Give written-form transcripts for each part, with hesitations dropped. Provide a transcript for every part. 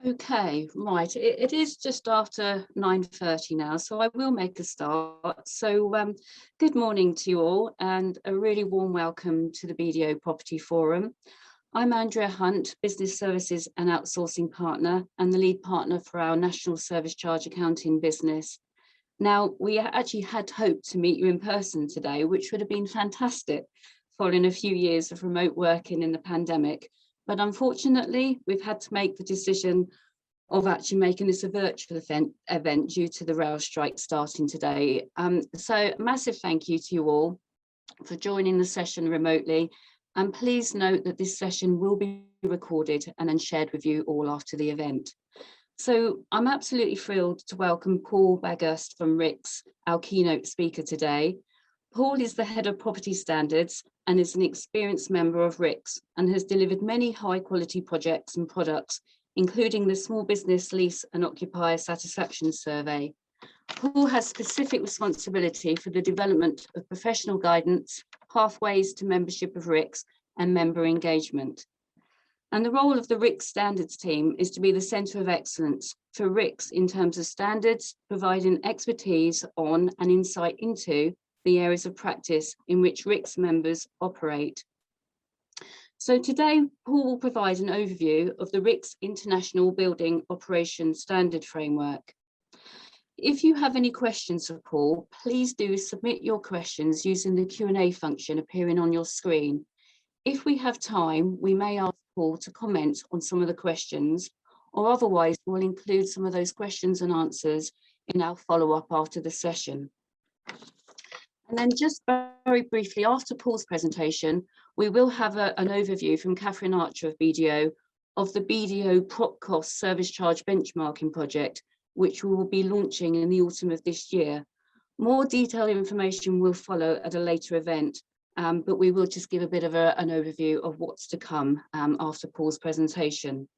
Okay, right. It is just after 9:30 now, so I will make a start. So good morning to you all and a really warm welcome to the BDO Property Forum. I'm Andrea Hunt, Business Services and Outsourcing Partner and the lead partner for our National Service Charge Accounting business. Now, we actually had hoped to meet you in person today, which would have been fantastic following a few years of remote working in the pandemic. But unfortunately, we've had to make the decision of actually making this a virtual event due to the rail strike starting today. So massive thank you to you all for joining the session remotely. And please note that this session will be recorded and then shared with you all after the event. So I'm absolutely thrilled to welcome Paul Bagust from RICS, our keynote speaker today. Paul is the head of property standards and is an experienced member of RICS and has delivered many high quality projects and products, including the Small Business Lease and Occupier Satisfaction Survey. Paul has specific responsibility for the development of professional guidance, pathways to membership of RICS and member engagement. And the role of the RICS standards team is to be the centre of excellence for RICS in terms of standards, providing expertise on and insight into the areas of practice in which RICS members operate. So today, Paul will provide an overview of the RICS International Building Operations Standard Framework. If you have any questions for Paul, please do submit your questions using the Q&A function appearing on your screen. If we have time, we may ask Paul to comment on some of the questions, or otherwise we'll include some of those questions and answers in our follow-up after the session. And then just very briefly, after Paul's presentation, we will have an overview from Kathryn of BDO of the BDO PropCost service charge benchmarking project, which we will be launching in the autumn of this year. More detailed information will follow at a later event. But we will just give a bit of an overview of what's to come after Paul's presentation.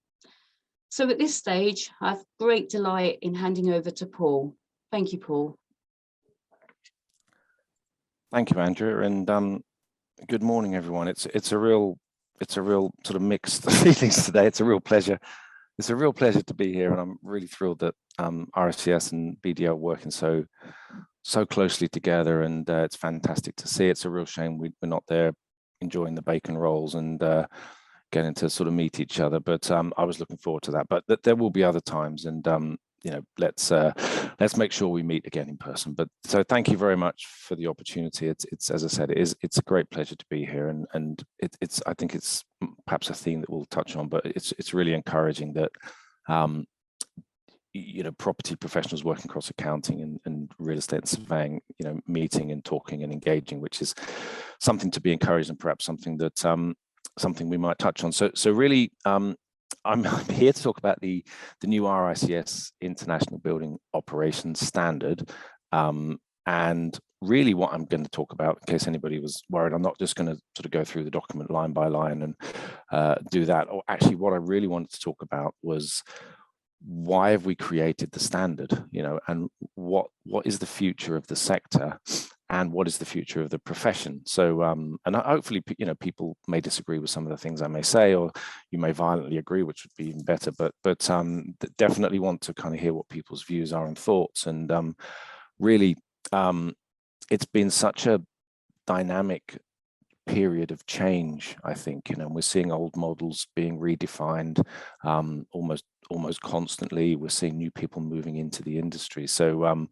So at this stage, I have great delight in handing over to Paul. Thank you, Paul. Thank you, Andrea, and good morning, everyone. It's a real sort of mixed feelings today. It's a real pleasure. It's a real pleasure to be here, and I'm really thrilled that RICS and BDO are working so closely together, and it's fantastic to see. It's a real shame we're not there enjoying the bacon rolls and getting to sort of meet each other, but I was looking forward to that. But there will be other times, and you know, let's make sure we meet again in person. But so thank you very much for the opportunity. It's as I said, it's a great pleasure to be here, and I think it's perhaps a theme that we'll touch on, but it's really encouraging that you know, property professionals working across accounting and real estate and surveying, you know, meeting and talking and engaging, which is something to be encouraged, and perhaps something that something we might touch on. So really, I'm here to talk about the new RICS International Building Operations Standard, and really what I'm going to talk about, in case anybody was worried, I'm not just going to sort of go through the document line by line and do that. Or actually, what I really wanted to talk about was, why have we created the standard, you know, and what is the future of the sector, and what is the future of the profession? So and hopefully, you know, people may disagree with some of the things I may say, or you may violently agree, which would be even better, but definitely want to kind of hear what people's views are and thoughts. And really, it's been such a dynamic period of change, I think, you know, we're seeing old models being redefined almost constantly. We're seeing new people moving into the industry. So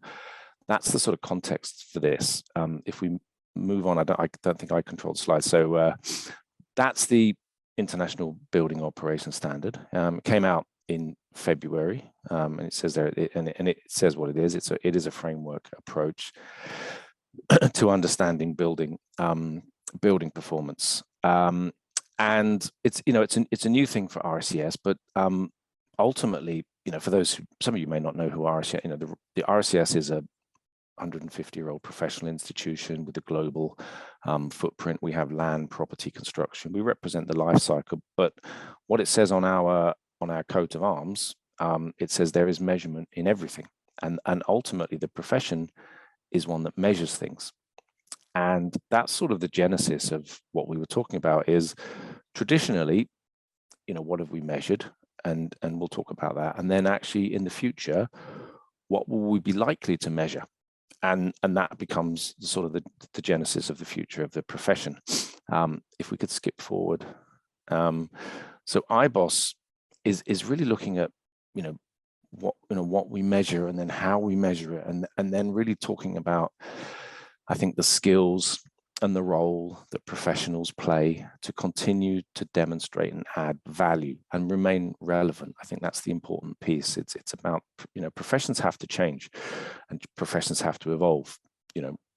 that's the sort of context for this. If we move on, I don't think I control the slides. So that's the International Building Operations Standard. It came out in February, and it says there, and it says what it is. It is a framework approach to understanding building performance, and it's, you know, it's a new thing for RICS, but ultimately, you know, for those who, some of you may not know who RICS, you know, the RICS is a 150-year-old professional institution with a global footprint. We have land, property, construction. We represent the life cycle, but what it says on our coat of arms, it says there is measurement in everything, and ultimately the profession is one that measures things. And that's sort of the genesis of what we were talking about. Is traditionally, you know, what have we measured? and we'll talk about that. And then actually in the future, what will we be likely to measure? And that becomes sort of the genesis of the future of the profession. If we could skip forward. So IBOS is really looking at, what we measure and then how we measure it, and then really talking about, I think, the skills and the role that professionals play to continue to demonstrate and add value and remain relevant. I think that's the important piece. It's about, professions have to change and professions have to evolve.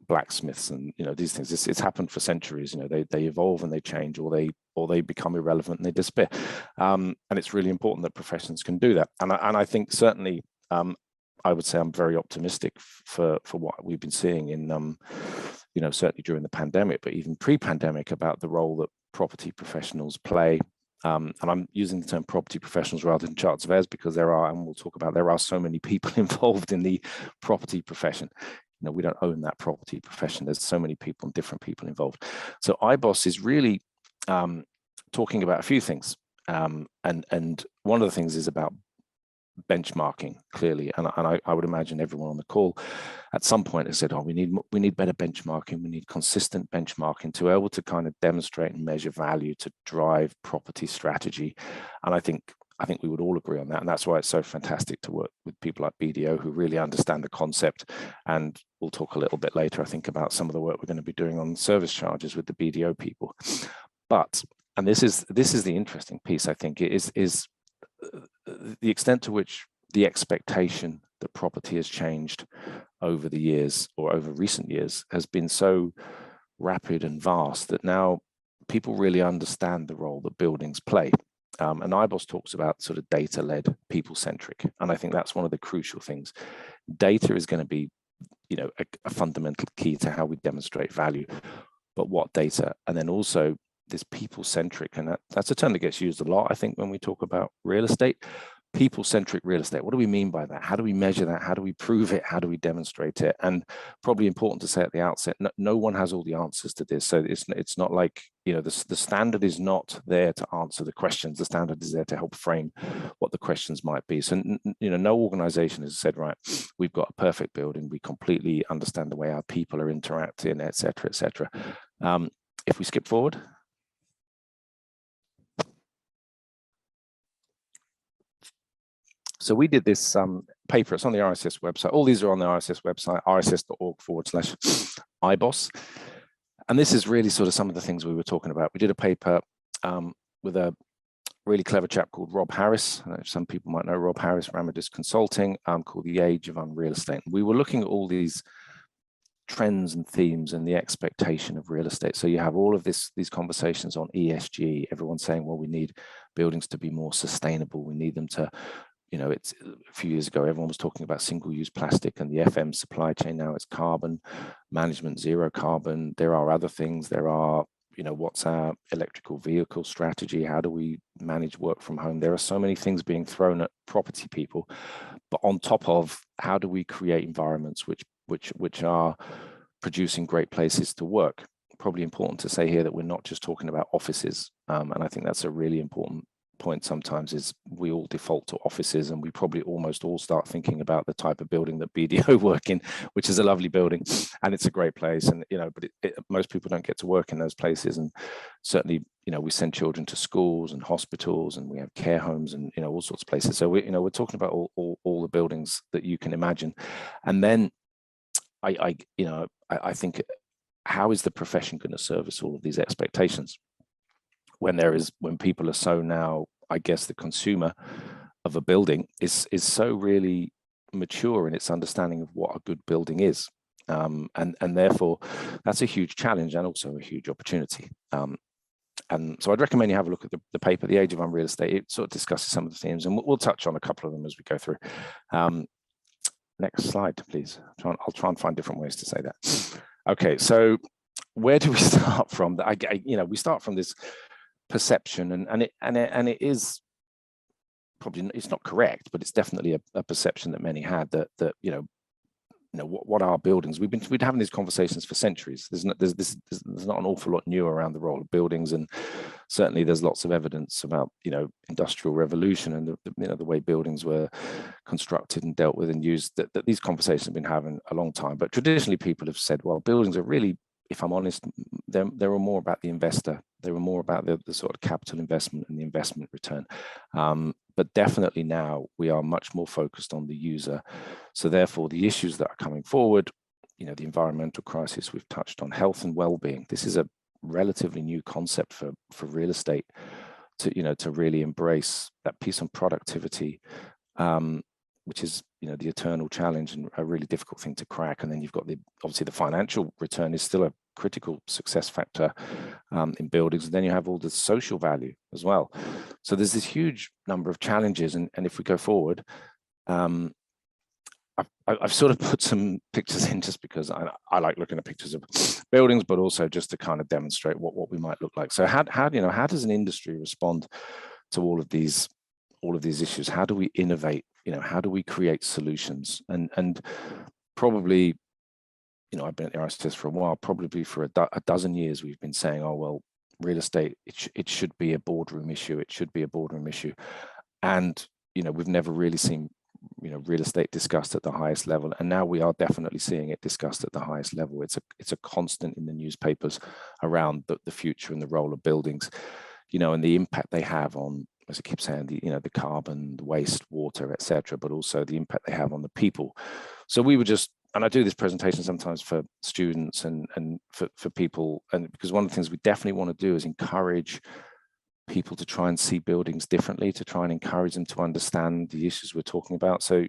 Blacksmiths and these things. It's happened for centuries. They evolve and they change, or they become irrelevant and they disappear. And it's really important that professions can do that. And I think certainly, I would say I'm very optimistic for what we've been seeing in certainly during the pandemic, but even pre-pandemic, about the role that property professionals play. And I'm using the term property professionals rather than chartered surveyors because there are so many people involved in the property profession. We don't own that property profession. There's so many people and different people involved. So IBOS is really talking about a few things. And one of the things is about benchmarking, clearly, and I would imagine everyone on the call at some point has said, we need better benchmarking, we need consistent benchmarking to be able to kind of demonstrate and measure value to drive property strategy. And I think we would all agree on that, and that's why it's so fantastic to work with people like BDO who really understand the concept. And we'll talk a little bit later, I think, about some of the work we're going to be doing on service charges with the BDO people. But, and this is the interesting piece, I think, is the extent to which the expectation that property has changed over the years, or over recent years, has been so rapid and vast that now people really understand the role that buildings play. And IBOS talks about sort of data-led, people-centric, and I think that's one of the crucial things. Data is going to be, a fundamental key to how we demonstrate value, but what data, and then also this people-centric, and that's a term that gets used a lot, I think, when we talk about real estate. People-centric real estate. What do we mean by that? How do we measure that? How do we prove it? How do we demonstrate it? And probably important to say at the outset, no one has all the answers to this. So it's not like, the standard is not there to answer the questions. The standard is there to help frame what the questions might be. So, no organization has said, right, we've got a perfect building. We completely understand the way our people are interacting, et cetera, et cetera. If we skip forward. So we did this paper. It's on the RSS website. All these are on the RSS website, rss.org/IBOS. And this is really sort of some of the things we were talking about. We did a paper with a really clever chap called Rob Harris. Some people might know Rob Harris, Ramadis Consulting, called The Age of Unreal Estate. And we were looking at all these trends and themes and the expectation of real estate. So you have all of these conversations on ESG, everyone saying, well, we need buildings to be more sustainable. We need them to, it's a few years ago, everyone was talking about single-use plastic and the FM supply chain. Now it's carbon management, zero carbon. There are other things. There are, what's our electrical vehicle strategy? How do we manage work from home? There are so many things being thrown at property people, but on top of, how do we create environments which are producing great places to work? Probably important to say here that we're not just talking about offices, and I think that's a really important point sometimes, is we all default to offices, and we probably almost all start thinking about the type of building that BDO work in, which is a lovely building and it's a great place, and but most people don't get to work in those places. And certainly, we send children to schools and hospitals, and we have care homes and all sorts of places. So we're talking about all the buildings that you can imagine. And then I think, how is the profession going to service all of these expectations when people are so now, I guess, the consumer of a building is so really mature in its understanding of what a good building is, and therefore that's a huge challenge and also a huge opportunity. And so I'd recommend you have a look at the paper, The Age of Unreal Estate. It sort of discusses some of the themes, and we'll touch on a couple of them as we go through. Next slide, please. I'll try and find different ways to say that. Okay, so where do we start from? We start from this perception, and it is probably, it's not correct, but it's definitely a perception that many had that what are buildings? We've been having these conversations for centuries. There's not an awful lot new around the role of buildings, and certainly there's lots of evidence about industrial revolution and the way buildings were constructed and dealt with and used. That these conversations have been having a long time. But traditionally, people have said, well, buildings are really, if I'm honest, they were more about the investor. They were more about the sort of capital investment and the investment return. But definitely now we are much more focused on the user. So therefore, the issues that are coming forward, the environmental crisis we've touched on, health and well-being. This is a relatively new concept for real estate to really embrace that piece on productivity, which is the eternal challenge and a really difficult thing to crack. And then you've got obviously the financial return is still a critical success factor in buildings, and then you have all the social value as well. So there's this huge number of challenges, and if we go forward, I've sort of put some pictures in just because I like looking at pictures of buildings, but also just to kind of demonstrate what we might look like. So how does an industry respond to all of these issues? How do we innovate? How do we create solutions? And probably, I've been at the RSS for a while, probably for a dozen years, we've been saying, oh, well, real estate, it should be a boardroom issue. It should be a boardroom issue. And, we've never really seen, real estate discussed at the highest level. And now we are definitely seeing it discussed at the highest level. It's a constant in the newspapers around the future and the role of buildings, and the impact they have on, as I keep saying, the carbon, the waste, water, etc., but also the impact they have on the people. So we were just, and I do this presentation sometimes for students and for people, and because one of the things we definitely want to do is encourage people to try and see buildings differently, to try and encourage them to understand the issues we're talking about. So,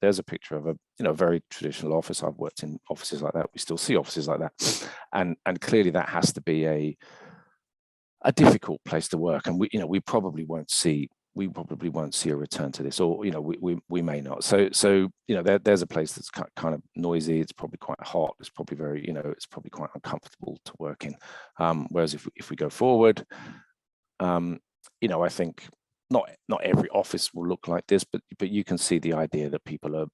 there's a picture of a very traditional office. I've worked in offices like that. We still see offices like that, and clearly that has to be a difficult place to work, and we probably won't see a return to this, or we may not. So there's a place that's kind of noisy. It's probably quite hot. It's probably very it's probably quite uncomfortable to work in. Whereas if we go forward, I think not every office will look like this, but you can see the idea that people are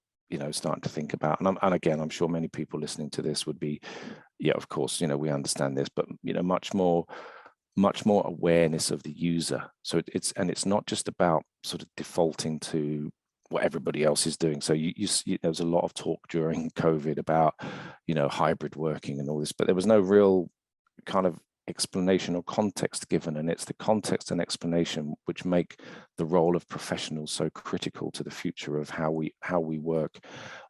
starting to think about. And again, I'm sure many people listening to this would be, of course, we understand this, but much more awareness of the user. So it's not just about sort of defaulting to what everybody else is doing. So you see, there was a lot of talk during COVID about hybrid working and all this, but there was no real kind of explanation or context given, and it's the context and explanation which make the role of professionals so critical to the future of how we work,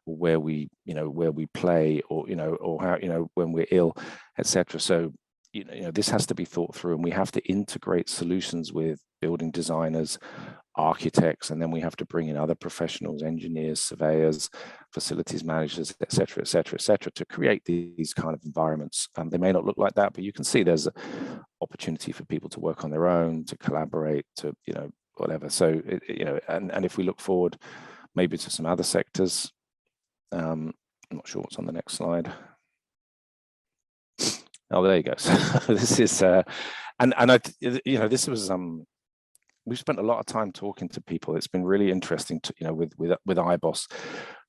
or where we play, or or how when we're ill, etc. So this has to be thought through, and we have to integrate solutions with building designers, architects, and then we have to bring in other professionals, engineers, surveyors, facilities managers, etc., to create these kind of environments. They may not look like that, but you can see there's an opportunity for people to work on their own, to collaborate, to whatever. So and if we look forward, maybe to some other sectors. I'm not sure what's on the next slide. Oh, there you go. So this is, and I, this was, we've spent a lot of time talking to people. It's been really interesting to, with IBOS,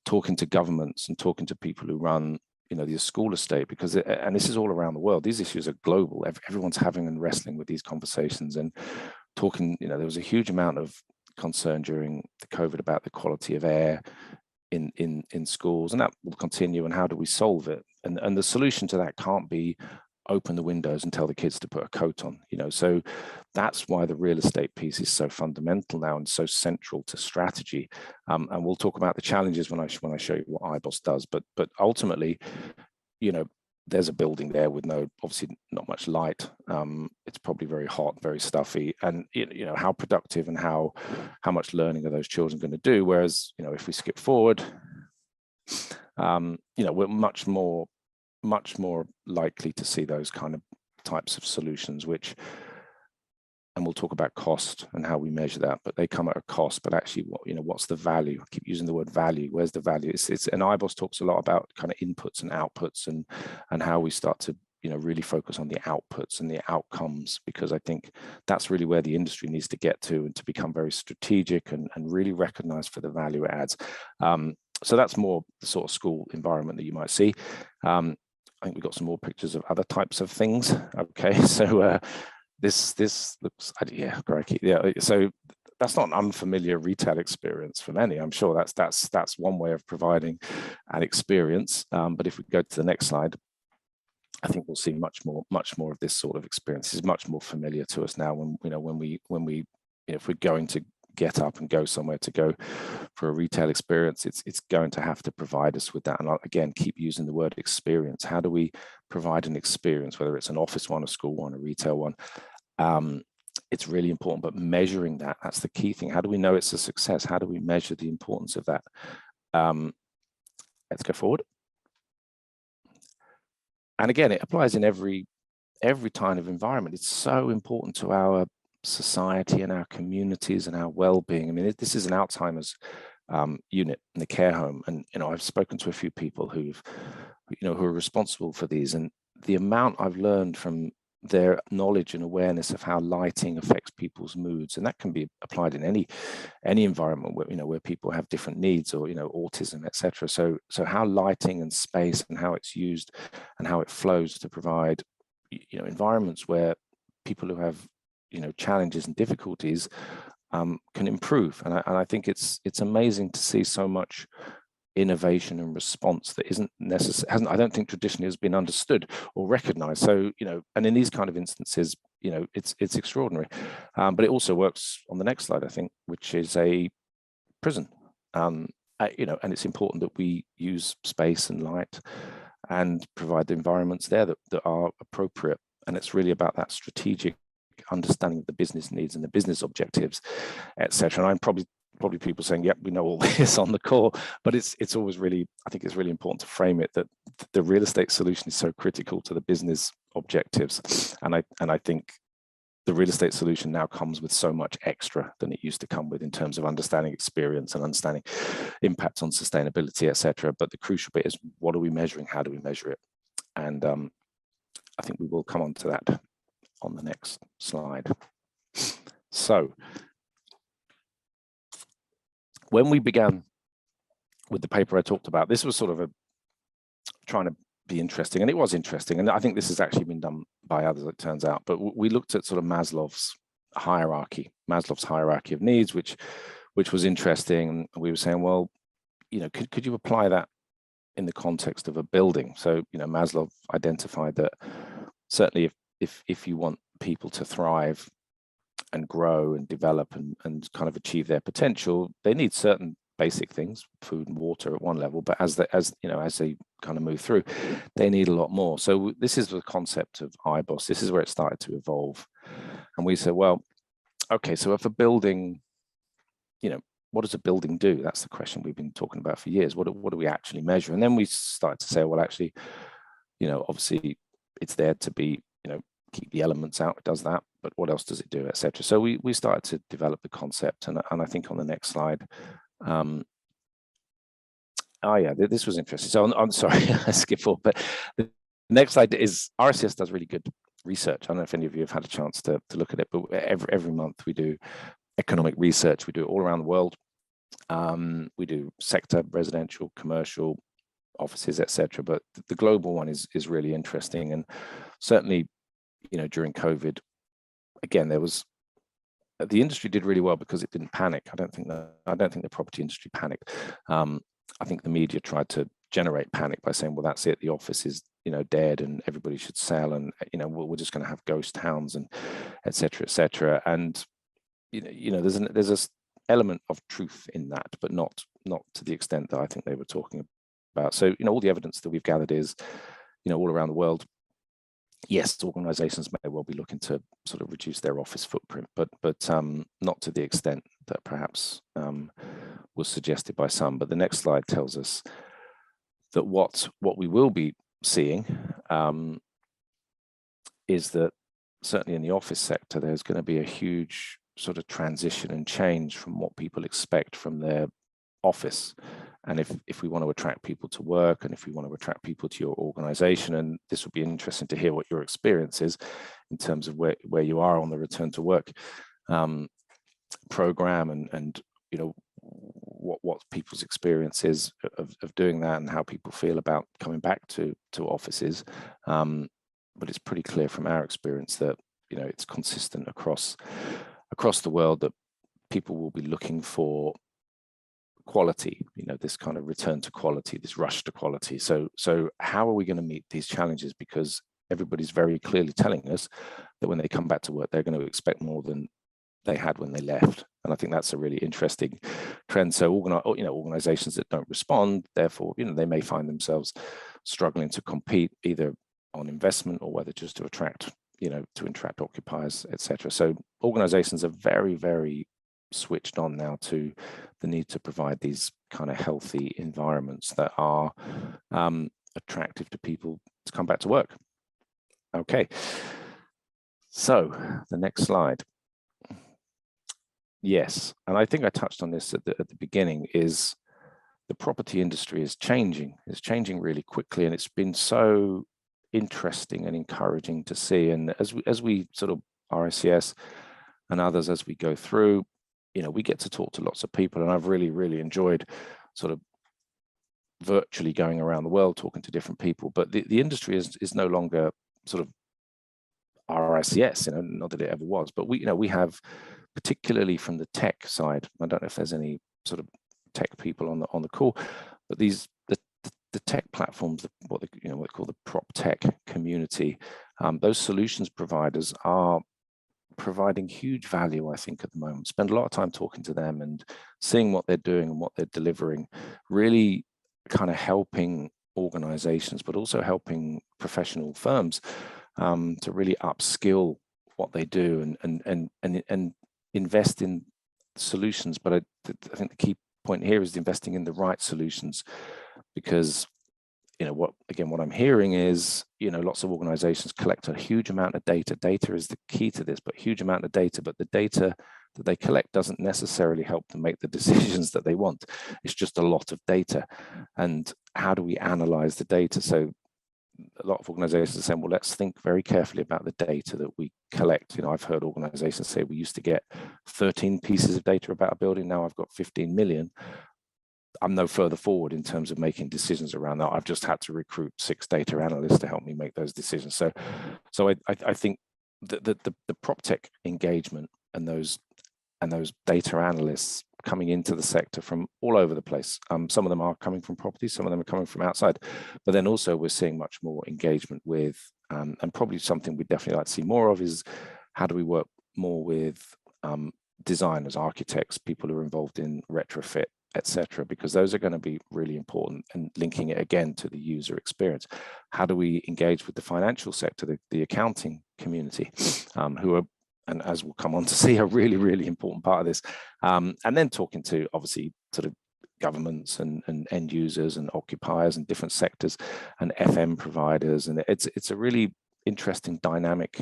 talking to governments and talking to people who run, the school estate, because, and this is all around the world. These issues are global. Everyone's having and wrestling with these conversations and talking. There was a huge amount of concern during the COVID about the quality of air in schools, and that will continue. And how do we solve it? And the solution to that can't be open the windows and tell the kids to put a coat on, so that's why the real estate piece is so fundamental now and so central to strategy. And we'll talk about the challenges when I show you what IBOS does, but ultimately, there's a building there with obviously not much light. It's probably very hot, very stuffy, and how productive and how much learning are those children going to do? Whereas if we skip forward, we're much more likely to see those kind of types of solutions, which, and we'll talk about cost and how we measure that, but they come at a cost. But actually, what's the value? I keep using the word value. Where's the value? And IBOS talks a lot about kind of inputs and outputs, and how we start to really focus on the outputs and the outcomes, because I think that's really where the industry needs to get to, and to become very strategic and really recognized for the value it adds. So that's more the sort of school environment that you might see. I think we've got some more pictures of other types of things. Okay, so this looks, yeah, crikey, yeah. So that's not an unfamiliar retail experience for many. I'm sure that's one way of providing an experience. But if we go to the next slide, I think we'll see much more of this sort of experience. It's much more familiar to us now when we if we're going to get up and go somewhere to go for a retail experience, it's going to have to provide us with that. And I'll, again, keep using the word experience. How do we provide an experience, whether it's an office one, a school one, a retail one? It's really important, but measuring that's the key thing. How do we know it's a success? How do we measure the importance of that? Let's go forward. And again, it applies in every kind of environment. It's so important to our society and our communities and our well-being. I mean, this is an Alzheimer's unit in the care home, and I've spoken to a few people who are responsible for these, and the amount I've learned from their knowledge and awareness of how lighting affects people's moods, and that can be applied in any environment where people have different needs, or autism, etc. So how lighting and space and how it's used and how it flows to provide environments where people who have challenges and difficulties can improve. And I think it's amazing to see so much innovation and response that isn't necessary, I don't think traditionally has been understood or recognized. So and in these kind of instances, it's extraordinary. But it also works on the next slide, I think, which is a prison. And it's important that we use space and light and provide the environments there that are appropriate. And it's really about that strategic understanding of the business needs and the business objectives, etc. And I'm probably people saying, yep, we know all this on the call, but it's always really, I think it's really important to frame it that the real estate solution is so critical to the business objectives. And I think the real estate solution now comes with so much extra than it used to come with in terms of understanding experience and understanding impact on sustainability, etc. But the crucial bit is, what are we measuring? How do we measure it? And I think we will come on to that on the next slide. So when we began with the paper I talked about, this was sort of trying to be interesting, and it was interesting. And I think this has actually been done by others, it turns out. But we looked at sort of Maslow's hierarchy of needs, which was interesting. And we were saying, well, could you apply that in the context of a building? So, Maslow identified that certainly if you want people to thrive and grow and develop and kind of achieve their potential, they need certain basic things, food and water at one level, but as they kind of move through, they need a lot more. So this is the concept of IBOS. This is where it started to evolve. And we said, well, okay, so if a building, what does a building do? That's the question we've been talking about for years. What do we actually measure? And then we started to say, well, actually, obviously it's there to be, keep the elements out, it does that, but what else does it do, etc. So we started to develop the concept, and I think on the next slide, this was interesting. So I'm sorry, I skipped forward, but the next slide is RSCS does really good research. I don't know if any of you have had a chance to look at it, but every month we do economic research. We do it all around the world. We do sector, residential, commercial, offices, etc. But the global one is really interesting, and certainly, during COVID, again, the industry did really well because it didn't panic. I don't think the property industry panicked. I think the media tried to generate panic by saying, well, that's it, the office is dead and everybody should sell, and we're just going to have ghost towns, and etc. And there's a element of truth in that, but not to the extent that I think they were talking about. So all the evidence that we've gathered is all around the world, yes, organizations may well be looking to sort of reduce their office footprint, but not to the extent that perhaps was suggested by some. But the next slide tells us that what we will be seeing is that certainly in the office sector, there's going to be a huge sort of transition and change from what people expect from their office. And if we want to attract people to work, and if we want to attract people to your organization, and this would be interesting to hear what your experience is in terms of where you are on the return to work program, and what people's experience is of doing that and how people feel about coming back to offices. But it's pretty clear from our experience that, you know, it's consistent across the world that people will be looking for quality, you know, this kind of return to quality, this rush to quality. So how are we going to meet these challenges? Because everybody's very clearly telling us that when they come back to work, they're going to expect more than they had when they left. And I think that's a really interesting trend. So organizations that don't respond, therefore, you know, they may find themselves struggling to compete either on investment or whether just to attract, you know, to attract occupiers, etc. So organizations are very, very switched on now to the need to provide these kind of healthy environments that are attractive to people to come back to work. Okay, so the next slide. Yes, and I think I touched on this at the beginning, is the property industry is changing. It's changing really quickly, and it's been so interesting and encouraging to see. And as we sort of RICS and others, as we go through, you know, we get to talk to lots of people, and I've really, really enjoyed sort of virtually going around the world talking to different people. But the industry is no longer sort of RICS, you know, not that it ever was, but we have, particularly from the tech side, I don't know if there's any sort of tech people on the call, but the tech platforms, what they call the prop tech community, those solutions providers are providing huge value, I think, at the moment. Spend a lot of time talking to them and seeing what they're doing and what they're delivering, really kind of helping organizations, but also helping professional firms to really upskill what they do and invest in solutions. But I think the key point here is investing in the right solutions, because, you know, what I'm hearing is, you know, lots of organizations collect a huge amount of data. Data is the key to this, but huge amount of data, but the data that they collect doesn't necessarily help them make the decisions that they want. It's just a lot of data. And how do we analyze the data? So a lot of organizations are saying, well, let's think very carefully about the data that we collect. You know, I've heard organizations say we used to get 13 pieces of data about a building. Now I've got 15 million. I'm no further forward in terms of making decisions around that. I've just had to recruit 6 data analysts to help me make those decisions. So I think the prop tech engagement and those data analysts coming into the sector from all over the place. Some of them are coming from property, some of them are coming from outside, but then also we're seeing much more engagement with, and probably something we'd definitely like to see more of, is how do we work more with designers, architects, people who are involved in retrofit, etc., because those are going to be really important, and linking it again to the user experience. How do we engage with the financial sector, the accounting community, who are, and as we'll come on to see, a really, really important part of this, and then talking to obviously sort of governments and end users and occupiers and different sectors and FM providers, and it's a really interesting dynamic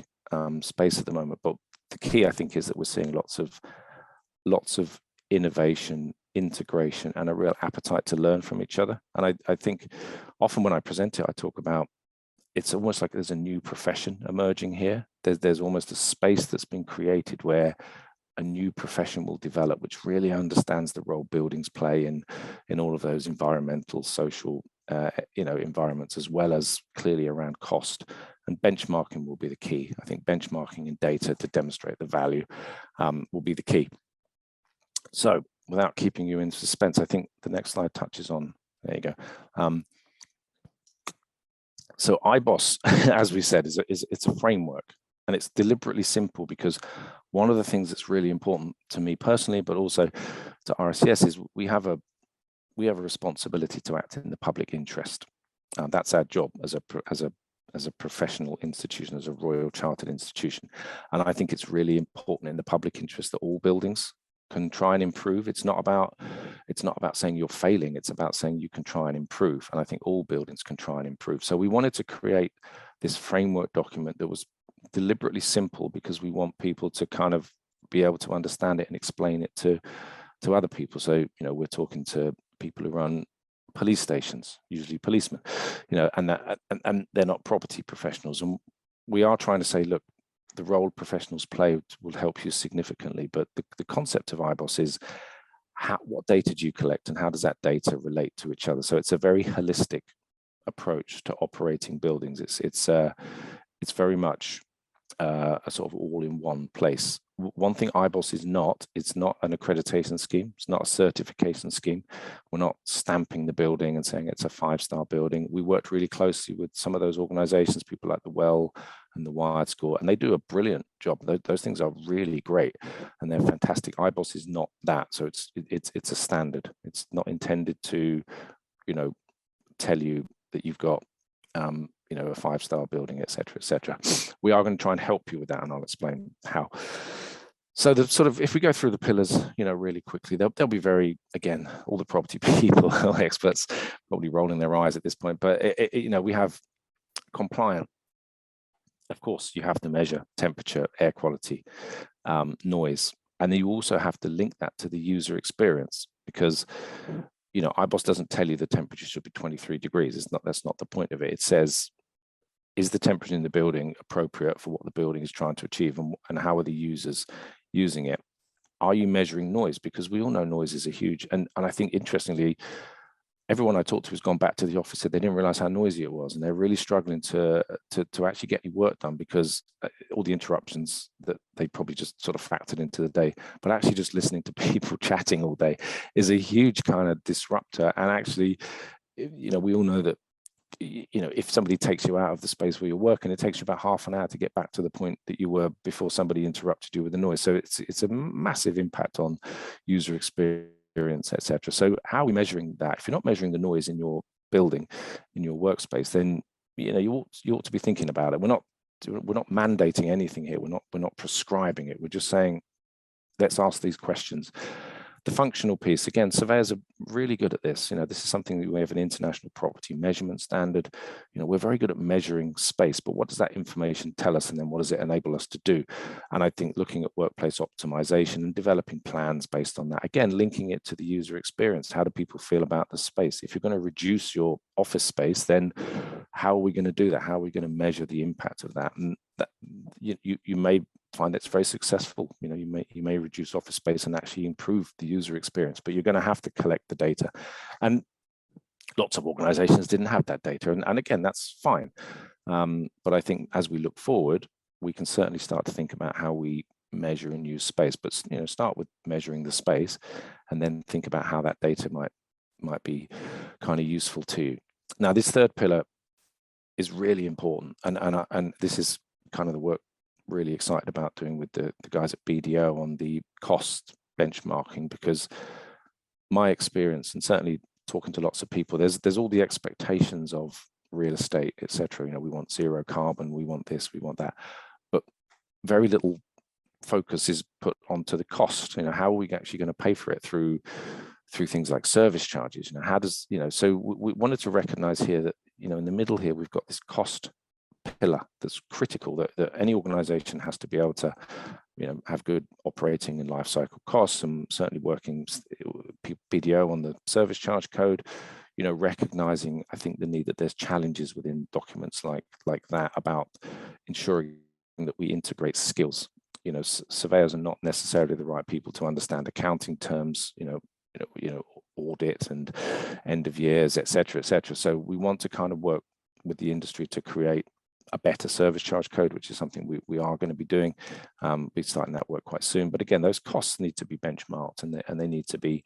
space at the moment. But the key, I think, is that we're seeing lots of innovation, integration, and a real appetite to learn from each other. And I think often when I present it, I talk about, it's almost like there's a new profession emerging here. There's almost a space that's been created where a new profession will develop, which really understands the role buildings play in all of those environmental, social, environments, as well as clearly around cost. And benchmarking will be the key. I think benchmarking in data to demonstrate the value will be the key. So without keeping you in suspense, I think the next slide touches on, there you go. So IBOS, as we said, it's a framework, and it's deliberately simple, because one of the things that's really important to me personally, but also to RICS, is we have a responsibility to act in the public interest. That's our job as a professional institution, as a Royal Chartered institution. And I think it's really important in the public interest that all buildings can try and improve. It's not about saying you're failing, it's about saying you can try and improve. And I think all buildings can try and improve. So we wanted to create this framework document that was deliberately simple, because we want people to kind of be able to understand it and explain it to other people. So, you know, we're talking to people who run police stations, usually policemen, you know, and they're not property professionals. And we are trying to say, look, the role professionals play will help you significantly, but the concept of IBOS is, what data do you collect and how does that data relate to each other? So it's a very holistic approach to operating buildings. It's very much a sort of all in one place. One thing IBOS is not, it's not an accreditation scheme. It's not a certification scheme. We're not stamping the building and saying it's a 5-star building. We worked really closely with some of those organizations, people like the Well and the Wired Score, and they do a brilliant job. Those things are really great and they're fantastic. IBOS is not that. So it's a standard. It's not intended to, tell you that you've got a 5-star building, etc., etc. We are going to try and help you with that, and I'll explain how. So the sort of, if we go through the pillars, really quickly, they'll be very, again, all the property people, experts, probably rolling their eyes at this point, but we have compliant. Of course, you have to measure temperature, air quality, noise, and then you also have to link that to the user experience, because IBOS doesn't tell you the temperature should be 23 degrees. That's not the point of it. It says, is the temperature in the building appropriate for what the building is trying to achieve, and how are the users using it? Are you measuring noise? Because we all know noise is a huge, and I think interestingly, everyone I talked to who's gone back to the office said they didn't realize how noisy it was, and they're really struggling to actually get any work done, because all the interruptions that they probably just sort of factored into the day, but actually just listening to people chatting all day is a huge kind of disruptor. And actually, we all know that if somebody takes you out of the space where you're working, it takes you about half an hour to get back to the point that you were before somebody interrupted you with the noise. So it's a massive impact on user experience, etc. So how are we measuring that? If you're not measuring the noise in your building, in your workspace, then you ought to be thinking about it. We're not mandating anything here. We're not prescribing it. We're just saying, let's ask these questions. The functional piece, again, surveyors are really good at this. This is something that we have an international property measurement standard. We're very good at measuring space, but what does that information tell us? And then what does it enable us to do? And I think looking at workplace optimization and developing plans based on that, again, linking it to the user experience. How do people feel about the space? If you're going to reduce your office space, then how are we going to do that? How are we going to measure the impact of that? And that you may find it's very successful. You may reduce office space and actually improve the user experience, but you're going to have to collect the data. And lots of organizations didn't have that data. And again, that's fine. But I think as we look forward, we can certainly start to think about how we measure and use space, but start with measuring the space and then think about how that data might be kind of useful to you. Now, this third pillar is really important. And this is kind of the work really excited about doing with the guys at BDO on the cost benchmarking, because my experience, and certainly talking to lots of people, there's all the expectations of real estate, etc. We want zero carbon, we want this, we want that, but very little focus is put onto the cost. How are we actually going to pay for it through things like service charges? How does so we wanted to recognize here that in the middle here we've got this cost pillar that's critical, that any organization has to be able to have good operating and life cycle costs, and certainly working BDO on the service charge code, recognizing, I think, the need that there's challenges within documents like that about ensuring that we integrate skills. Surveyors are not necessarily the right people to understand accounting terms, audit and end of years, etc., etc. So we want to kind of work with the industry to create a better service charge code, which is something we are going to be doing. We're starting that work quite soon. But again, those costs need to be benchmarked and they need to be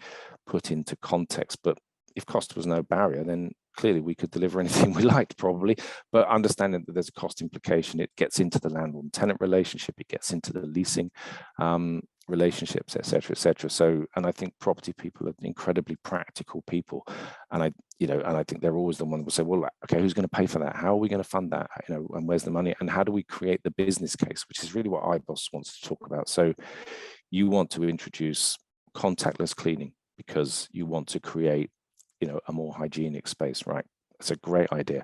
put into context. But if cost was no barrier, then clearly we could deliver anything we liked, probably. But understanding that there's a cost implication, it gets into the landlord and tenant relationship, it gets into the leasing relationships, etc., etc. So, and I think property people are incredibly practical people, and I think they're always the one who will say, well, okay, who's going to pay for that? How are we going to fund that? And where's the money? And how do we create the business case, which is really what IBOS wants to talk about. So, you want to introduce contactless cleaning because you want to create, a more hygienic space, right? It's a great idea.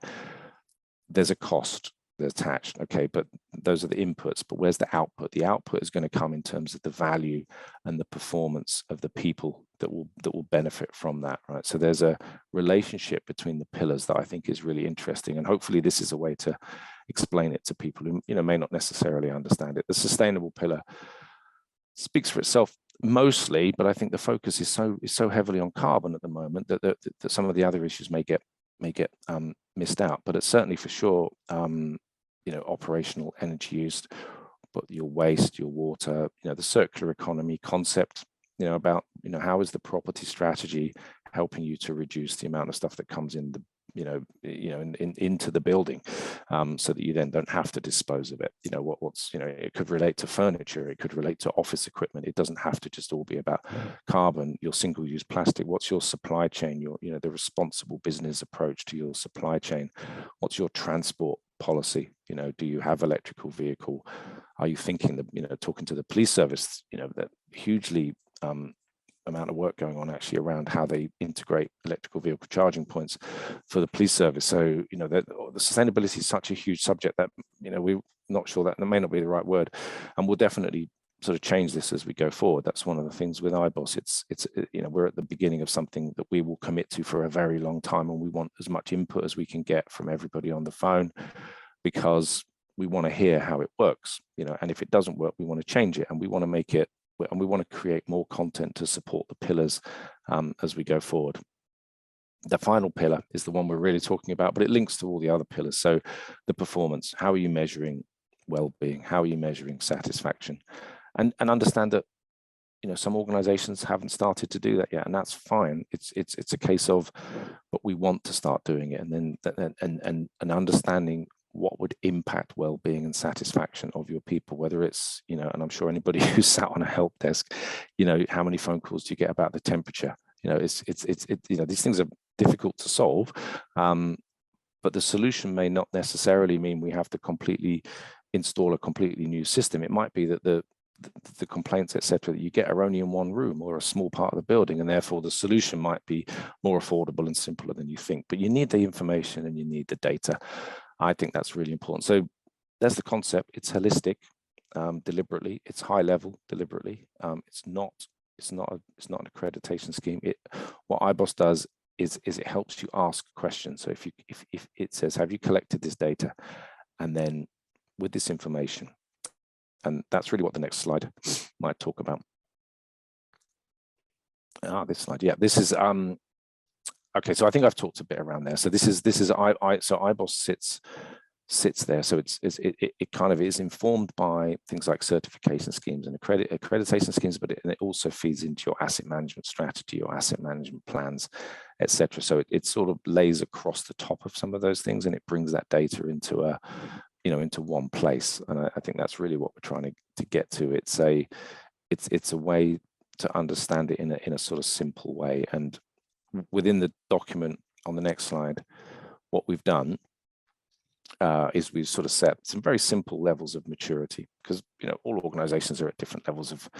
There's a cost attached, okay, but those are the inputs, but where's the output? The output is going to come in terms of the value and the performance of the people that will benefit from that, right? So there's a relationship between the pillars that I think is really interesting, and hopefully this is a way to explain it to people who may not necessarily understand it. The sustainable pillar speaks for itself. mostly, but I think the focus is so heavily on carbon at the moment that some of the other issues may get missed out. But it's certainly for sure, operational energy use, but your waste, your water, the circular economy concept, about how is the property strategy helping you to reduce the amount of stuff that comes in the into the building, so that you then don't have to dispose of it. It could relate to furniture, it could relate to office equipment. It doesn't have to just all be about carbon. Your single-use plastic, what's your supply chain, the responsible business approach to your supply chain? What's your transport policy? Do you have electrical vehicle? Are you thinking that, talking to the police service, that hugely amount of work going on actually around how they integrate electrical vehicle charging points for the police service. So, the sustainability is such a huge subject that, we're not sure that may not be the right word, and we'll definitely sort of change this as we go forward. That's one of the things with IBOS. It's we're at the beginning of something that we will commit to for a very long time, and we want as much input as we can get from everybody on the phone, because we want to hear how it works, and if it doesn't work, we want to change it, and we want to make it, and we want to create more content to support the pillars as we go forward. The final pillar is the one we're really talking about, but it links to all the other pillars. So the performance, how are you measuring well-being? How are you measuring satisfaction? And understand that, some organizations haven't started to do that yet, and that's fine. It's a case of, but we want to start doing it, and then and understanding what would impact well-being and satisfaction of your people, whether it's, and I'm sure anybody who's sat on a help desk, how many phone calls do you get about the temperature? These things are difficult to solve, but the solution may not necessarily mean we have to completely install a completely new system. It might be that the complaints, etc., that you get are only in one room or a small part of the building, and therefore the solution might be more affordable and simpler than you think. But you need the information and you need the data. I think that's really important. So that's the concept. It's holistic, deliberately. It's high level, deliberately. It's not an accreditation scheme. What IBOS does is it helps you ask questions. So if it says, have you collected this data, and then with this information, and that's really what the next slide might talk about. This slide, yeah. This is okay, so I think I've talked a bit around there. So this is so IBOS sits there. So it kind of is informed by things like certification schemes and accreditation schemes, but it also feeds into your asset management strategy, your asset management plans, etc. So it sort of lays across the top of some of those things, and it brings that data into into one place. And I think that's really what we're trying to get to. It's a way to understand it in a sort of simple way. And within the document on the next slide, what we've done is we've sort of set some very simple levels of maturity, because all organizations are at different levels of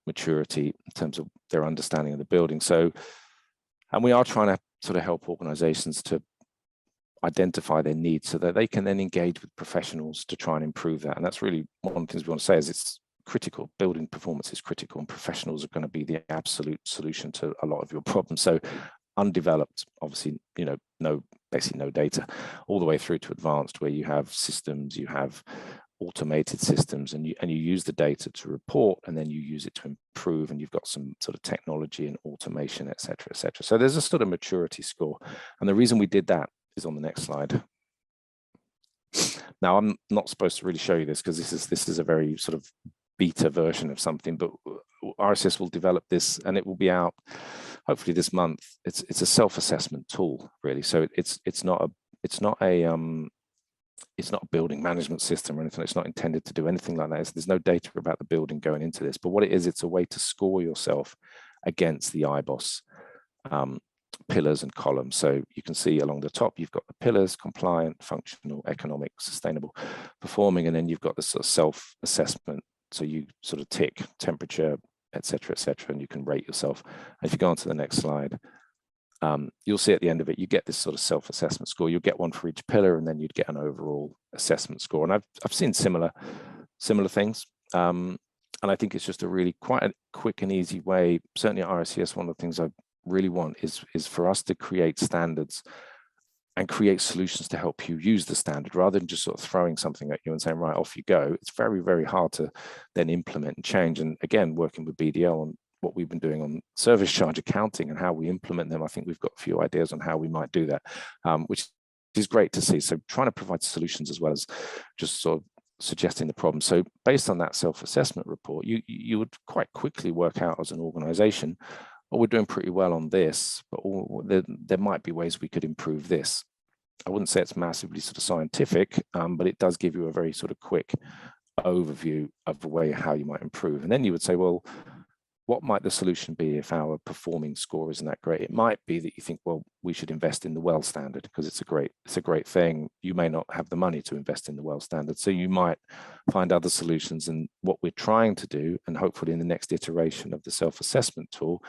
maturity in terms of their understanding of the building. So, and we are trying to sort of help organizations to identify their needs so that they can then engage with professionals to try and improve that. And that's really one of the things we want to say is it's critical. Building performance is critical, and professionals are going to be the absolute solution to a lot of your problems. So undeveloped, obviously, basically no data, all the way through to advanced, where you have systems, you have automated systems, and you use the data to report, and then you use it to improve, and you've got some sort of technology and automation, etc., etc. So there's a sort of maturity score, and the reason we did that is on the next slide. Now, I'm not supposed to really show you this because this is a very sort of beta version of something, but RICS will develop this, and it will be out hopefully this month. It's a self-assessment tool, really. So it's not a building management system or anything. It's not intended to do anything like that. There's no data about the building going into this, but what it is, it's a way to score yourself against the IBOS pillars and columns. So you can see along the top, you've got the pillars: compliant, functional, economic, sustainable, performing, and then you've got the sort of self-assessment. So you sort of tick temperature, etc., and you can rate yourself. And if you go on to the next slide, you'll see at the end of it, you get this sort of self-assessment score. You'll get one for each pillar, and then you'd get an overall assessment score. And I've seen similar things. And I think it's just a really quite a quick and easy way. Certainly at RICS, one of the things I really want is for us to create standards and create solutions to help you use the standard, rather than just sort of throwing something at you and saying, right, off you go. It's very, very hard to then implement and change. And again, working with BDO what we've been doing on service charge accounting and how we implement them. I think we've got a few ideas on how we might do that, which is great to see. So trying to provide solutions as well as just sort of suggesting the problem. So based on that self-assessment report, you would quite quickly work out as an organization, well, we're doing pretty well on this, but there might be ways we could improve this. I wouldn't say it's massively sort of scientific, but it does give you a very sort of quick overview of the way how you might improve. And then you would say, well, what might the solution be if our performing score isn't that great? It might be that you think, well, we should invest in the WELL standard because it's a great thing. You may not have the money to invest in the WELL standard, so you might find other solutions. And what we're trying to do, and hopefully in the next iteration of the self-assessment tool,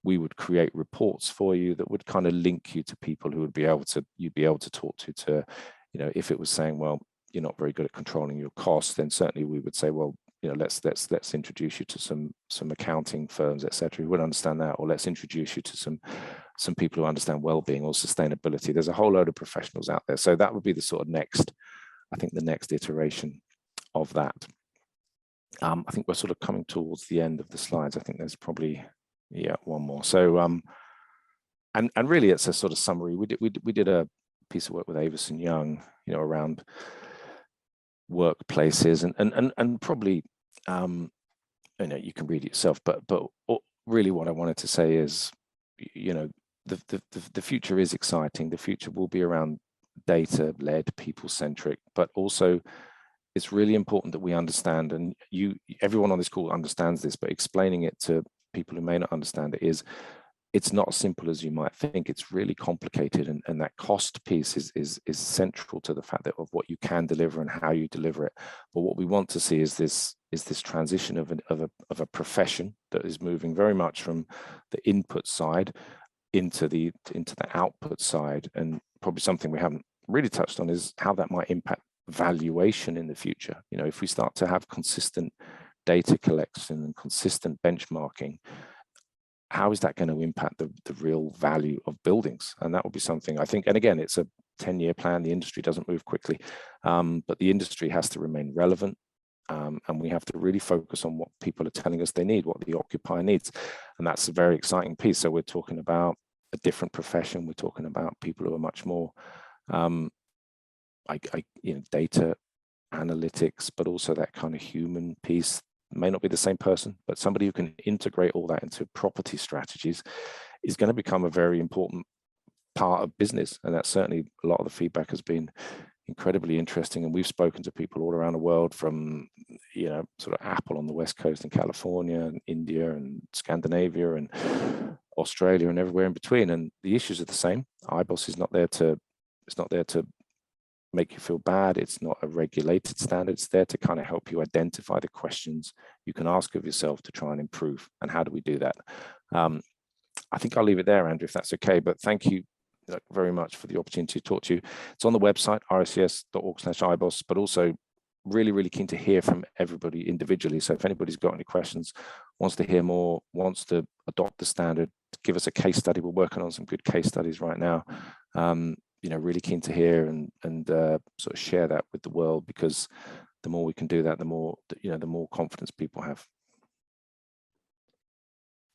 we would create reports for you that would kind of link you to people who would be able to, you'd be able to talk to, you know, if it was saying, well, you're not very good at controlling your costs, then certainly we would say, well, you know, let's introduce you to some accounting firms, etc., who would understand that, or let's introduce you to some people who understand well-being or sustainability. There's a whole load of professionals out there. So that would be the sort of next, I think, the next iteration of that. I think we're sort of coming towards the end of the slides. I think there's probably, yeah, one more. So and really it's a sort of summary. We did a piece of work with Avis and Young, you know, around workplaces and probably you know, you can read it yourself, but really what I wanted to say is, you know, the future is exciting. The future will be around data-led, people-centric, but also it's really important that we understand, and everyone on this call understands this, but explaining it to people who may not understand it is, it's not as simple as you might think. It's really complicated, and that cost piece is central to the fact that of what you can deliver and how you deliver it. But what we want to see is this transition of a profession that is moving very much from the input side into the output side. And probably something we haven't really touched on is how that might impact valuation in the future. You know, if we start to have consistent data collection and consistent benchmarking, how is that going to impact the real value of buildings? And that will be something, I think, and again, it's a 10-year plan. The industry doesn't move quickly, but the industry has to remain relevant, and we have to really focus on what people are telling us they need, what the occupier needs. And that's a very exciting piece. So we're talking about a different profession. We're talking about people who are much more, you know, data analytics, but also that kind of human piece. May not be the same person, but somebody who can integrate all that into property strategies is going to become a very important part of business. And that's certainly, a lot of the feedback has been incredibly interesting. And we've spoken to people all around the world, from, you know, sort of Apple on the West Coast in California and India and Scandinavia and Australia and everywhere in between. And the issues are the same. IBOS is not there to make you feel bad. It's not a regulated standard. It's there to kind of help you identify the questions you can ask of yourself to try and improve. And how do we do that? I think I'll leave it there, Andrew, if that's okay. But thank you very much for the opportunity to talk to you. It's on the website, rcs.org/IBOS, but also really, really keen to hear from everybody individually. So if anybody's got any questions, wants to hear more, wants to adopt the standard, give us a case study. We're working on some good case studies right now. You know, really keen to hear and sort of share that with the world, because the more we can do that, the more, you know, the more confidence people have.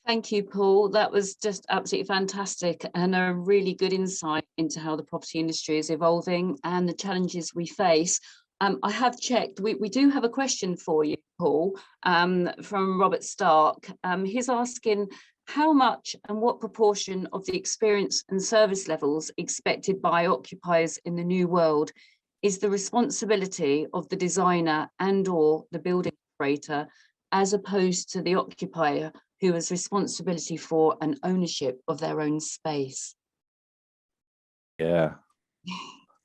Thank you, Paul. That was just absolutely fantastic, and a really good insight into how the property industry is evolving and the challenges we face. I have checked. We do have a question for you, Paul, from Robert Stark. He's asking, how much and what proportion of the experience and service levels expected by occupiers in the new world is the responsibility of the designer and/or the building operator, as opposed to the occupier who has responsibility for and ownership of their own space? Yeah.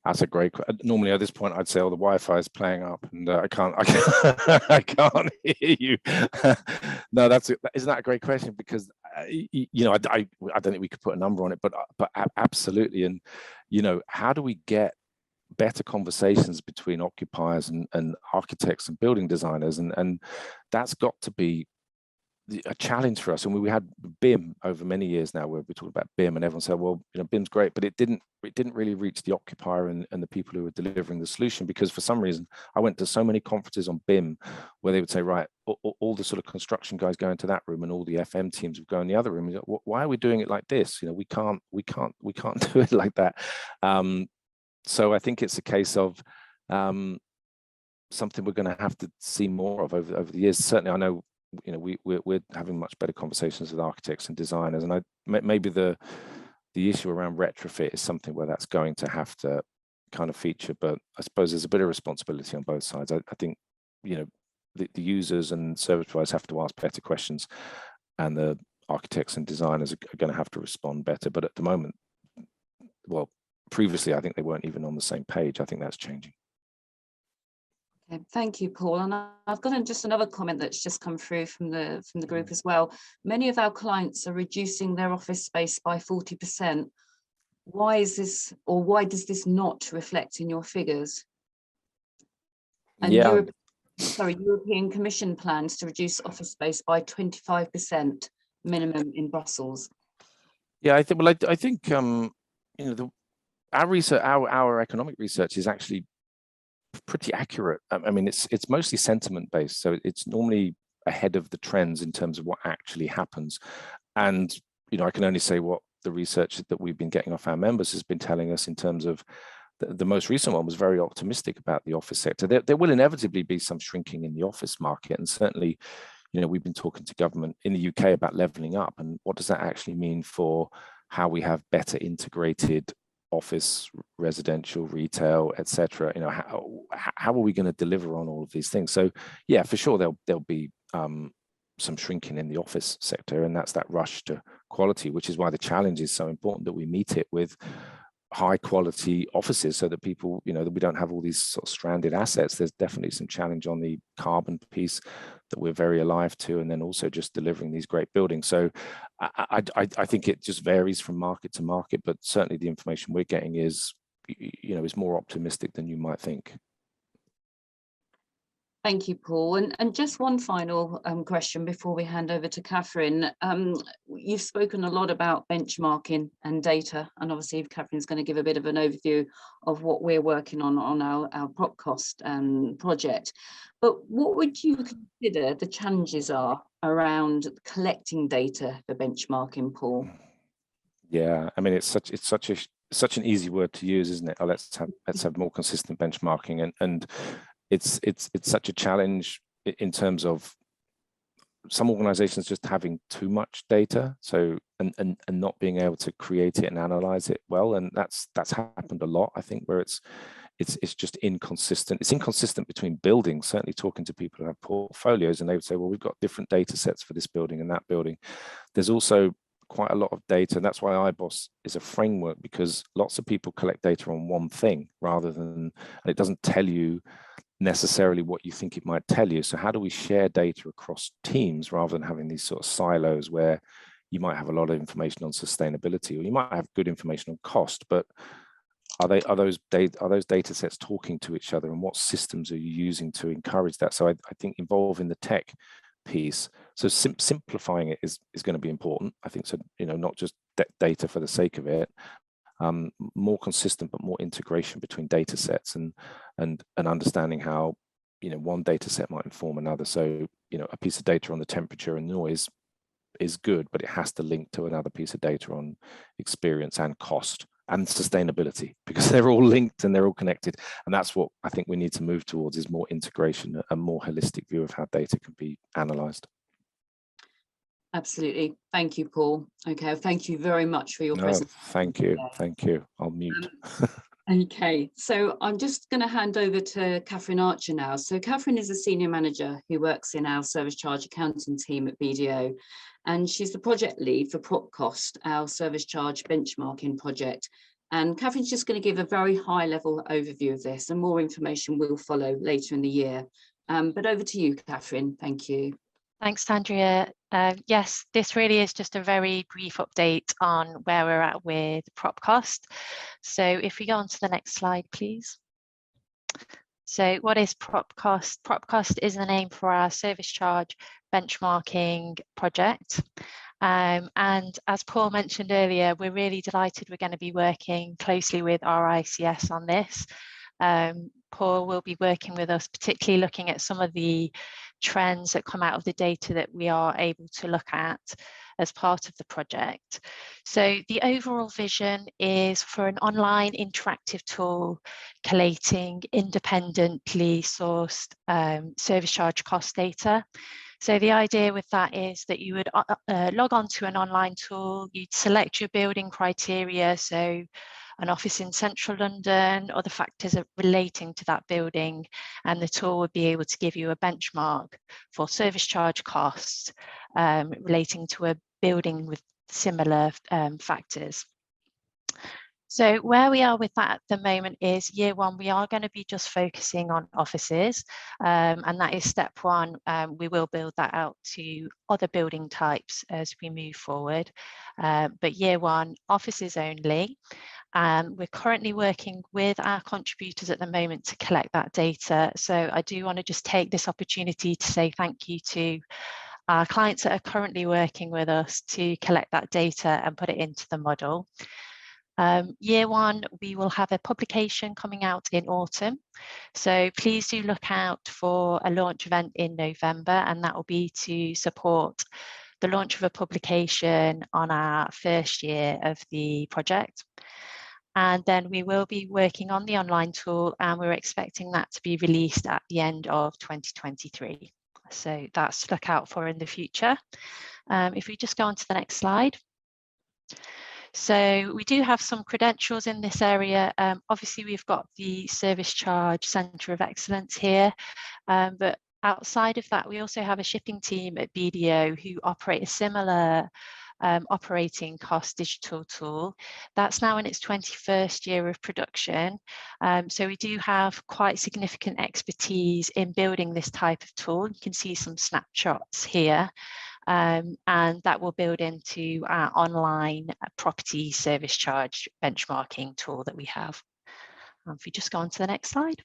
That's a great question. Normally at this point, I'd say, oh, the Wi-Fi is playing up, and I can't I can't hear you. No, isn't that a great question? Because you know, I don't think we could put a number on it, but absolutely. And you know, how do we get better conversations between occupiers and architects and building designers? And that's got to be a challenge for us, and we had BIM over many years now, where we talk about BIM, and everyone said, well, BIM's great, but it didn't really reach the occupier and the people who were delivering the solution, because for some reason I went to so many conferences on BIM where they would say, right, all the sort of construction guys go into that room and all the FM teams would go in the other room. And why are we doing it like this? We can't do it like that. So I think it's a case of something we're going to have to see more of over the years. Certainly, I know we're having much better conversations with architects and designers, and maybe the issue around retrofit is something where that's going to have to kind of feature. But I suppose there's a bit of responsibility on both sides. I think the users and service providers have to ask better questions, and the architects and designers are going to have to respond better. But at the moment, well, previously I think they weren't even on the same page. I think that's changing. Okay, thank you, Paul. And I've got just another comment that's just come through from the group as well. Many of our clients are reducing their office space by 40%. Why is this, or why does this not reflect in your figures? And yeah, European Commission plans to reduce office space by 25% minimum in Brussels. Yeah, I think our research, our economic research is actually pretty accurate. I mean, it's mostly sentiment based, so it's normally ahead of the trends in terms of what actually happens. And I can only say what the research that we've been getting off our members has been telling us in terms of the most recent one was very optimistic about the office sector. There will inevitably be some shrinking in the office market, and certainly, we've been talking to government in the UK about levelling up, and what does that actually mean for how we have better integrated office, residential, retail, etc. How are we going to deliver on all of these things? So yeah, for sure there'll be some shrinking in the office sector, and that's that rush to quality, which is why the challenge is so important, that we meet it with high quality offices, so that people, that we don't have all these sort of stranded assets. There's definitely some challenge on the carbon piece that we're very alive to, and then also just delivering these great buildings. So I think it just varies from market to market, but certainly the information we're getting is more optimistic than you might think. Thank you, Paul. And just one final question before we hand over to Kathryn. You've spoken a lot about benchmarking and data, and obviously Kathryn's going to give a bit of an overview of what we're working on our PropCost project. But what would you consider the challenges are around collecting data for benchmarking, Paul? Yeah, I mean, it's such an easy word to use, isn't it? Oh, let's have more consistent benchmarking, and it's such a challenge in terms of some organizations just having too much data, so and not being able to create it and analyze it well, and that's happened a lot, I think, where it's just inconsistent. It's inconsistent between buildings. Certainly talking to people who have portfolios, and they would say, well, we've got different data sets for this building and that building. There's also quite a lot of data, and that's why IBOS is a framework, because lots of people collect data on one thing rather than, and it doesn't tell you necessarily what you think it might tell you. So how do we share data across teams rather than having these sort of silos where you might have a lot of information on sustainability, or you might have good information on cost, but are those data sets talking to each other, and what systems are you using to encourage that? So I think involving the tech piece, so simplifying it is going to be important, I think. So not just data for the sake of it, more consistent, but more integration between data sets, and understanding how one data set might inform another. So a piece of data on the temperature and noise is good, but it has to link to another piece of data on experience and cost and sustainability, because they're all linked and they're all connected. And that's what I think we need to move towards, is more integration, a more holistic view of how data can be analyzed. Absolutely. Thank you, Paul. Okay, thank you very much for your presentation. Thank you. I'll mute. Okay, so I'm just going to hand over to Kathryn Archer now. So Kathryn is a senior manager who works in our service charge accounting team at BDO, and she's the project lead for PropCost, our service charge benchmarking project. And Kathryn's just going to give a very high level overview of this, and more information will follow later in the year. But over to you, Kathryn. Thank you. Thanks, Andrea. Yes, this really is just a very brief update on where we're at with PropCost. So if we go on to the next slide, please. So what is PropCost? PropCost is the name for our service charge benchmarking project. And as Paul mentioned earlier, we're really delighted we're going to be working closely with RICS on this. Paul will be working with us, particularly looking at some of the trends that come out of the data that we are able to look at as part of the project. So the overall vision is for an online interactive tool collating independently sourced service charge cost data. So the idea with that is that you would log on to an online tool, you'd select your building criteria, so an office in central London, other factors relating to that building, and the tool would be able to give you a benchmark for service charge costs relating to a building with similar factors. So where we are with that at the moment is year one, we are going to be just focusing on offices, and that is step one. We will build that out to other building types as we move forward. But year one, offices only. We're currently working with our contributors at the moment to collect that data. So I do want to just take this opportunity to say thank you to our clients that are currently working with us to collect that data and put it into the model. Year one, we will have a publication coming out in autumn. So please do look out for a launch event in November, and that will be to support the launch of a publication on our first year of the project. And then we will be working on the online tool, and we're expecting that to be released at the end of 2023. So that's to look out for in the future. If we just go on to the next slide. So we do have some credentials in this area. Obviously, we've got the Service Charge Centre of Excellence here, but outside of that, we also have a shipping team at BDO who operate a similar operating cost digital tool. That's now in its 21st year of production. So we do have quite significant expertise in building this type of tool. You can see some snapshots here. And that will build into our online property service charge benchmarking tool that we have. If we just go on to the next slide.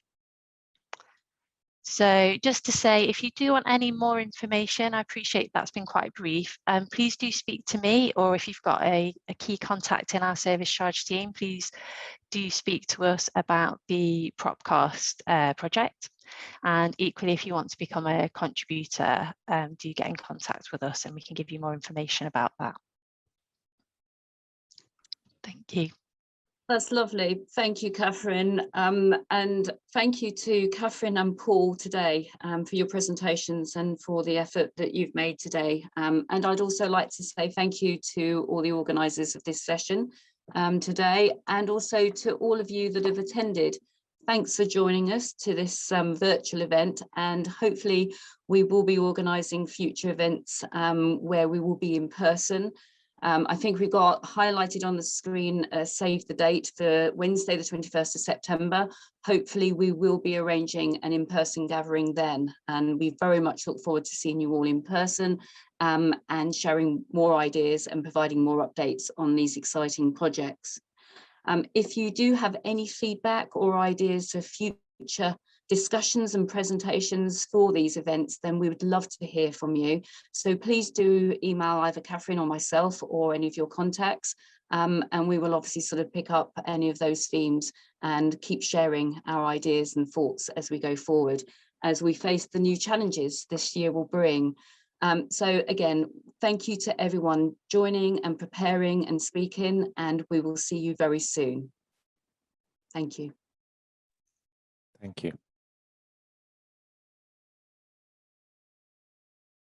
So just to say, if you do want any more information, I appreciate that's been quite brief. Please do speak to me, or if you've got a key contact in our service charge team, please do speak to us about the PropCost project. And equally, if you want to become a contributor, do get in contact with us and we can give you more information about that. Thank you. That's lovely. Thank you, Kathryn. And thank you to Kathryn and Paul today for your presentations and for the effort that you've made today. And I'd also like to say thank you to all the organisers of this session today, and also to all of you that have attended. Thanks for joining us to this virtual event, and hopefully we will be organising future events where we will be in person. I think we've got highlighted on the screen, save the date for Wednesday, the 21st of September. Hopefully we will be arranging an in-person gathering then, and we very much look forward to seeing you all in person and sharing more ideas and providing more updates on these exciting projects. If you do have any feedback or ideas for future discussions and presentations for these events, then we would love to hear from you. So please do email either Kathryn or myself or any of your contacts, and we will obviously sort of pick up any of those themes and keep sharing our ideas and thoughts as we go forward, as we face the new challenges this year will bring. So again, thank you to everyone joining and preparing and speaking, and we will see you very soon. Thank you. Thank you.